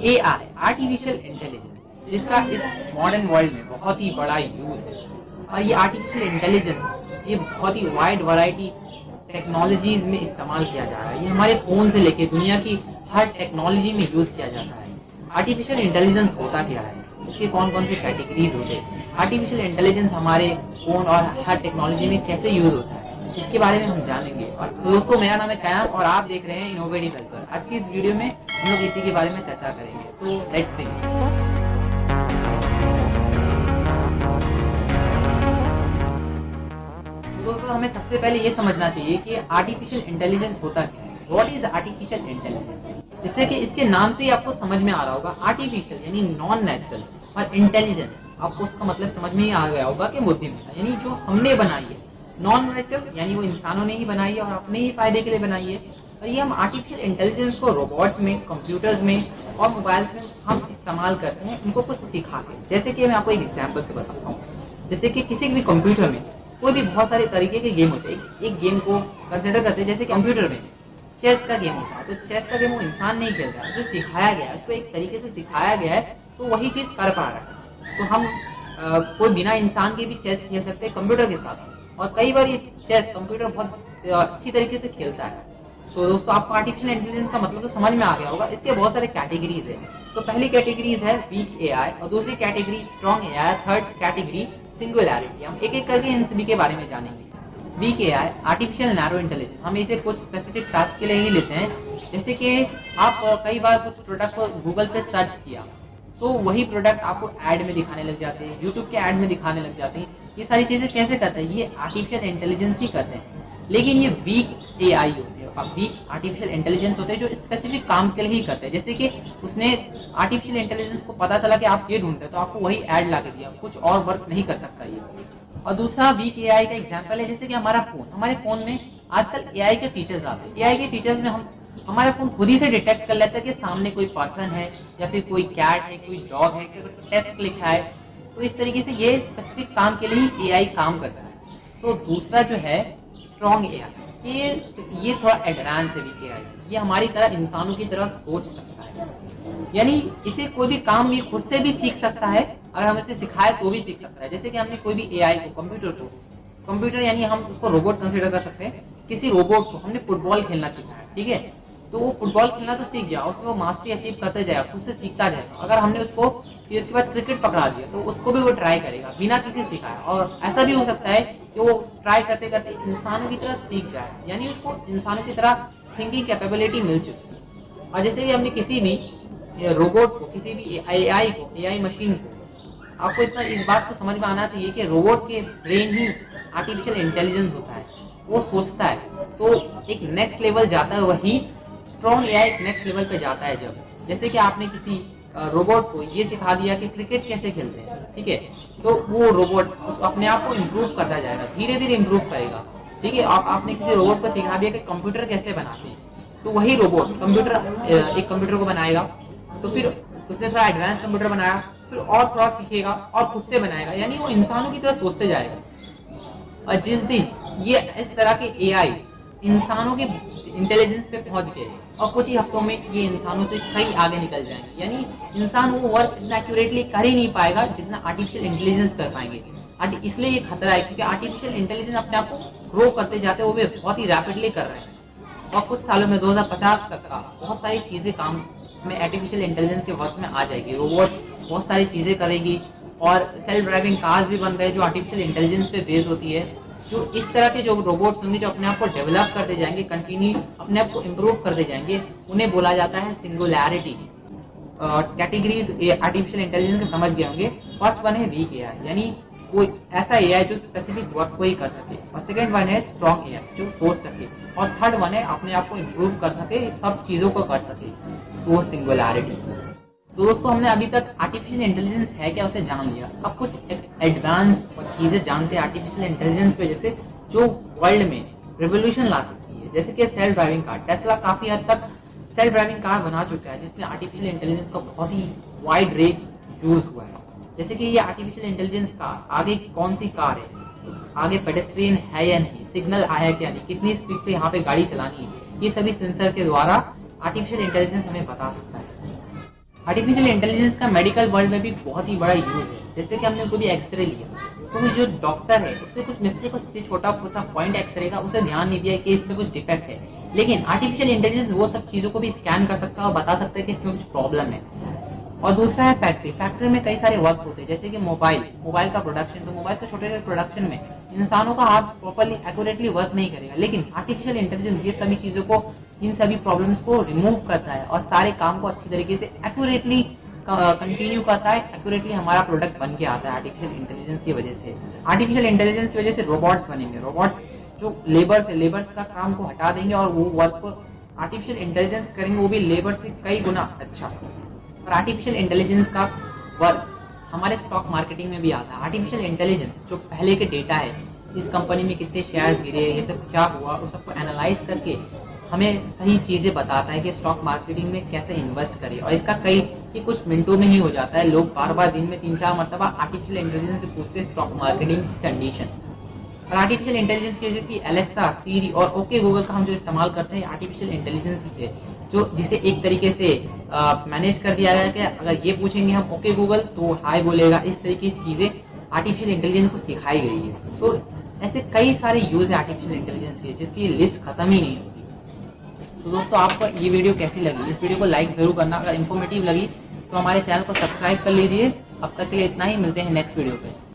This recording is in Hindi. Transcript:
एआई, आर्टिफिशियल इंटेलिजेंस, जिसका इस मॉडर्न वर्ल्ड में बहुत ही बड़ा यूज है। और ये आर्टिफिशियल इंटेलिजेंस ये बहुत ही वाइड वैरायटी टेक्नोलॉजीज में इस्तेमाल किया जा रहा है। ये हमारे फोन से लेके दुनिया की हर टेक्नोलॉजी में यूज किया जाता है। आर्टिफिशियल इंटेलिजेंस होता क्या है, इसके कौन कौन से कैटेगरीज होते हैं, आर्टिफिशियल इंटेलिजेंस हमारे फोन और हर टेक्नोलॉजी में कैसे यूज होता है, इसके बारे में हम जानेंगे। और दोस्तों, मेरा नाम है कयाम और आप देख रहे हैं इनोवेटिव कल्चर। आज की इस वीडियो में हम लोग इसी के बारे में चर्चा करेंगे। तो लेट्स बिगिन। दोस्तों, हमें सबसे पहले ये समझना चाहिए कि आर्टिफिशियल इंटेलिजेंस होता क्या है। What is artificial intelligence? जिससे कि इसके नाम से ही आपको समझ में आ रहा होगा, आर्टिफिशियल यानी नॉन नेचुरल, और इंटेलिजेंस आपको उसका मतलब समझ में ही आ गया होगा कि बुद्धिमत्ता, यानी जो हमने बनाई है। नॉन नेचुरल यानी वो इंसानों ने ही बनाई है और अपने ही फायदे के लिए बनाई है। और ये हम आर्टिफिशियल इंटेलिजेंस को रोबोट्स में, कंप्यूटर्स में और मोबाइल्स में हम इस्तेमाल करते हैं इनको कुछ सिखा के। जैसे कि मैं आपको एक एग्जाम्पल से बताता हूँ। जैसे कि किसी भी कंप्यूटर में कोई भी बहुत सारे तरीके के गेम होते हैं। एक गेम को कंसिडर करते हैं, जैसे कंप्यूटर में चेस का गेम होता है। तो चेस का गेम वो इंसान नहीं खेल रहा है, उसे सिखाया गया है, उसको एक तरीके से सिखाया गया है, तो वही चीज कर पा रहा है। तो हम कोई बिना इंसान के भी चेस खेल सकते हैं कंप्यूटर के साथ। और कई बार ये चेस कंप्यूटर बहुत अच्छी तरीके से खेलता है। सो दोस्तों, आपको आर्टिफिशियल इंटेलिजेंस का मतलब तो समझ में आ गया होगा। इसके बहुत सारे कैटेगरीज है। तो पहली कैटेगरीज है वीक एआई, और दूसरी category strong AI, third category singularity. हम एक एक करके इन सभी के बारे में जानेंगे। Weak AI, artificial narrow intelligence, हम इसे कुछ स्पेसिफिक टास्क के लिए ही लेते हैं। जैसे कि आप कई बार कुछ प्रोडक्ट को गूगल पे सर्च किया, तो वही प्रोडक्ट आपको ऐड में दिखाने लग जाते हैं, यूट्यूब के ऐड में दिखाने लग जाते हैं। ये सारी चीजें कैसे करते हैं? ये आर्टिफिशियल इंटेलिजेंस ही करते हैं। लेकिन ये वीक एआई होते हैं, वीक आर्टिफिशियल इंटेलिजेंस होते हैं जो स्पेसिफिक काम के लिए ही करते हैं। जैसे कि उसने आर्टिफिशियल इंटेलिजेंस को पता चला कि आप ये ढूंढ रहे, तो आपको वही ऐड ला के दिया, कुछ और वर्क नहीं कर सकता ये। और दूसरा वीक एआई का एग्जांपल है, जैसे कि हमारे फोन में आजकल एआई के फीचर्स आते हैं। एआई के फीचर्स में हमारा फोन खुद ही से डिटेक्ट कर लेता है कि सामने कोई पर्सन है, या फिर कोई कैट है, कोई डॉग है, कोई टेक्स्ट लिखा है। तो इस तरीके से ये स्पेसिफिक काम के लिए ही एआई काम करता है। तो दूसरा जो है स्ट्रॉन्ग एआई, ये थोड़ा एडवांस है वीक एआई से। ये हमारी तरह इंसानों की तरह सोच सकता है, यानी इसे कोई भी काम ये खुद से भी सीख सकता है। अगर हम इसे सिखाए तो भी सीख सकता है। जैसे कि हमने कोई भी एआई को, कंप्यूटर यानी हम उसको रोबोट कंसीडर कर सकते हैं। किसी रोबोट को हमने फुटबॉल खेलना सिखाया, ठीक है, तो वो फुटबॉल खेलना तो सीख गया, उसमें वो मास्टरी अचीव करते जाएगा, खुद से सीखता जाएगा। अगर हमने उसको फिर उसके बाद क्रिकेट पकड़ा दिया, तो उसको भी वो ट्राई करेगा बिना किसी सिखाया। और ऐसा भी हो सकता है कि वो ट्राई करते करते इंसानों की तरह सीख जाए, यानी उसको इंसानों की तरह थिंकिंग कैपेबिलिटी मिल चुकी है। और जैसे कि हमने किसी भी रोबोट को, किसी भी एआई को, एआई मशीन को, आपको इतना इस बात को समझ में आना चाहिए कि रोबोट के ब्रेन ही आर्टिफिशियल इंटेलिजेंस होता है। वो सोचता है, तो एक नेक्स्ट लेवल जाता है। वही स्ट्रॉन्ग एआई एक नेक्स्ट लेवल पे जाता है जब, जैसे कि आपने किसी रोबोट को ये सिखा दिया कि क्रिकेट कैसे खेलते हैं, ठीक है, तो वो रोबोट अपने आप को इम्प्रूव करता जाएगा, धीरे धीरे इम्प्रूव करेगा। ठीक है, आपने किसी रोबोट को सिखा दिया कि कंप्यूटर कैसे बनाते हैं, तो वही रोबोट एक कंप्यूटर को बनाएगा। तो फिर उसने थोड़ा एडवांस कंप्यूटर बनाया, फिर और थोड़ा सीखेगा और खुद से बनाएगा, यानी वो इंसानों की तरह सोचते जाएगा। और जिस दिन ये इस तरह के एआई इंसानों के इंटेलिजेंस पे पहुंच गए, और कुछ ही हफ्तों में ये इंसानों से कहीं आगे निकल जाएंगे, यानी इंसान वो वर्क इतना एक्यूरेटली कर ही नहीं पाएगा जितना आर्टिफिशियल इंटेलिजेंस कर पाएंगे। इसलिए ये खतरा है, क्योंकि आर्टिफिशियल इंटेलिजेंस अपने आप को ग्रो करते जाते हैं, वो भी बहुत ही रैपिडली कर रहे हैं। और कुछ सालों में 2050 तक का बहुत सारी चीजें काम में आर्टिफिशियल इंटेलिजेंस के वर्क में आ जाएगी। रोबोट बहुत सारी चीजें करेगी, और सेल्फ ड्राइविंग कार्स भी बन रहे हैं जो आर्टिफिशियल इंटेलिजेंस पे बेस होती है। जो इस तरह के जो रोबोट्स होंगे जो अपने आप को डेवलप करते जाएंगे, कंटिन्यू अपने आप को इम्प्रूव करते जाएंगे, उन्हें बोला जाता है सिंगुलैरिटी। कैटेगरीज आर्टिफिशियल इंटेलिजेंस के समझ गए होंगे। फर्स्ट वन है वीक एआई, यानी कोई ऐसा एआई जो स्पेसिफिक वर्क को ही कर सके। और सेकंड वन है स्ट्रॉन्ग एआई, जो सोच सके। और थर्ड वन है अपने आप को इम्प्रूव कर सके, सब चीजों को कर सके, वो सिंगुलैरिटी। तो दोस्तों, हमने अभी तक आर्टिफिशियल इंटेलिजेंस है क्या उसे जान लिया। अब कुछ एडवांस चीजें जानते हैं आर्टिफिशियल इंटेलिजेंस पे, जैसे जो वर्ल्ड में रेवोल्यूशन ला सकती है। जैसे कि सेल्फ ड्राइविंग कार, टेस्ला काफी हद तक सेल्फ ड्राइविंग कार बना चुका है, जिसमें आर्टिफिशियल इंटेलिजेंस का बहुत ही वाइड रेंज यूज हुआ है। जैसे कि ये आर्टिफिशियल इंटेलिजेंस कार आगे कौन सी कार है, आगे पेडेस्ट्रियन है या नहीं, सिग्नल आया है क्या नहीं, कितनी स्पीड पे यहाँ पे गाड़ी चलानी है, ये सभी सेंसर के द्वारा आर्टिफिशियल इंटेलिजेंस हमें बता सकता है। आर्टिफिशियल इंटेलिजेंस का मेडिकल वर्ल्ड में भी बहुत ही बड़ा यूज है। जैसे कि हमने कोई भी एक्सरे लिया, तो जो डॉक्टर है उसने कुछ मिस्टेक हो, छोटा सा पॉइंट एक्सरे का, उसे ध्यान नहीं दिया कि इसमें कुछ डिफेक्ट है, लेकिन आर्टिफिशियल इंटेलिजेंस वो सब चीजों को भी स्कैन कर सकता है और बता सकता है कि इसमें कुछ प्रॉब्लम है। और दूसरा है फैक्ट्री। फैक्ट्री में कई सारे वर्क होते हैं, जैसे कि मोबाइल का प्रोडक्शन। तो मोबाइल के छोटे छोटे प्रोडक्शन में इंसानों का हाथ प्रॉपरली एक्यूरेटली वर्क नहीं करेगा, लेकिन आर्टिफिशियल इंटेलिजेंस ये सभी चीजों को, इन सभी प्रॉब्लम्स को रिमूव करता है और सारे काम को अच्छी तरीके से एक्यूरेटली कंटिन्यू करता है। एक्यूरेटली हमारा प्रोडक्ट बन के आता है आर्टिफिशियल इंटेलिजेंस की वजह से। आर्टिफिशियल इंटेलिजेंस की वजह से रोबोट्स बनेंगे। रोबोट्स जो लेबर्स का काम को हटा देंगे और वो वर्क को आर्टिफिशियल इंटेलिजेंस करेंगे, वो भी लेबर से कई गुना अच्छा। और आर्टिफिशियल इंटेलिजेंस का वर्क हमारे स्टॉक मार्केटिंग में भी आता है। आर्टिफिशियल इंटेलिजेंस जो पहले के डेटा है, इस कंपनी में कितने शेयर गिरे, ये सब क्या हुआ, उस सबको एनालाइज करके हमें सही चीजें बताता है कि स्टॉक मार्केटिंग में कैसे इन्वेस्ट करें। और इसका कि कुछ मिनटों में ही हो जाता है। लोग बार बार दिन में 3-4 मरतबा आर्टिफिशियल इंटेलिजेंस से पूछते हैं स्टॉक मार्केटिंग कंडीशंस। और आर्टिफिशियल इंटेलिजेंस की वजह से एलेक्सा, सीरी और ओके गूगल का हम जो इस्तेमाल करते हैं आर्टिफिशियल इंटेलिजेंस से, जो जिसे एक तरीके से मैनेज कर दिया गया कि अगर ये पूछेंगे हम ओके गूगल तो हाय बोलेगा। इस तरीके की चीजें आर्टिफिशियल इंटेलिजेंस को सिखाई गई है। तो ऐसे कई सारे यूज है आर्टिफिशियल इंटेलिजेंस के, जिसकी लिस्ट खत्म ही नहीं होती। तो दोस्तों, आपको ये वीडियो कैसी लगी? इस वीडियो को लाइक जरूर करना। अगर इन्फॉर्मेटिव लगी तो हमारे चैनल को सब्सक्राइब कर लीजिए। अब तक के लिए इतना ही, मिलते हैं नेक्स्ट वीडियो पे।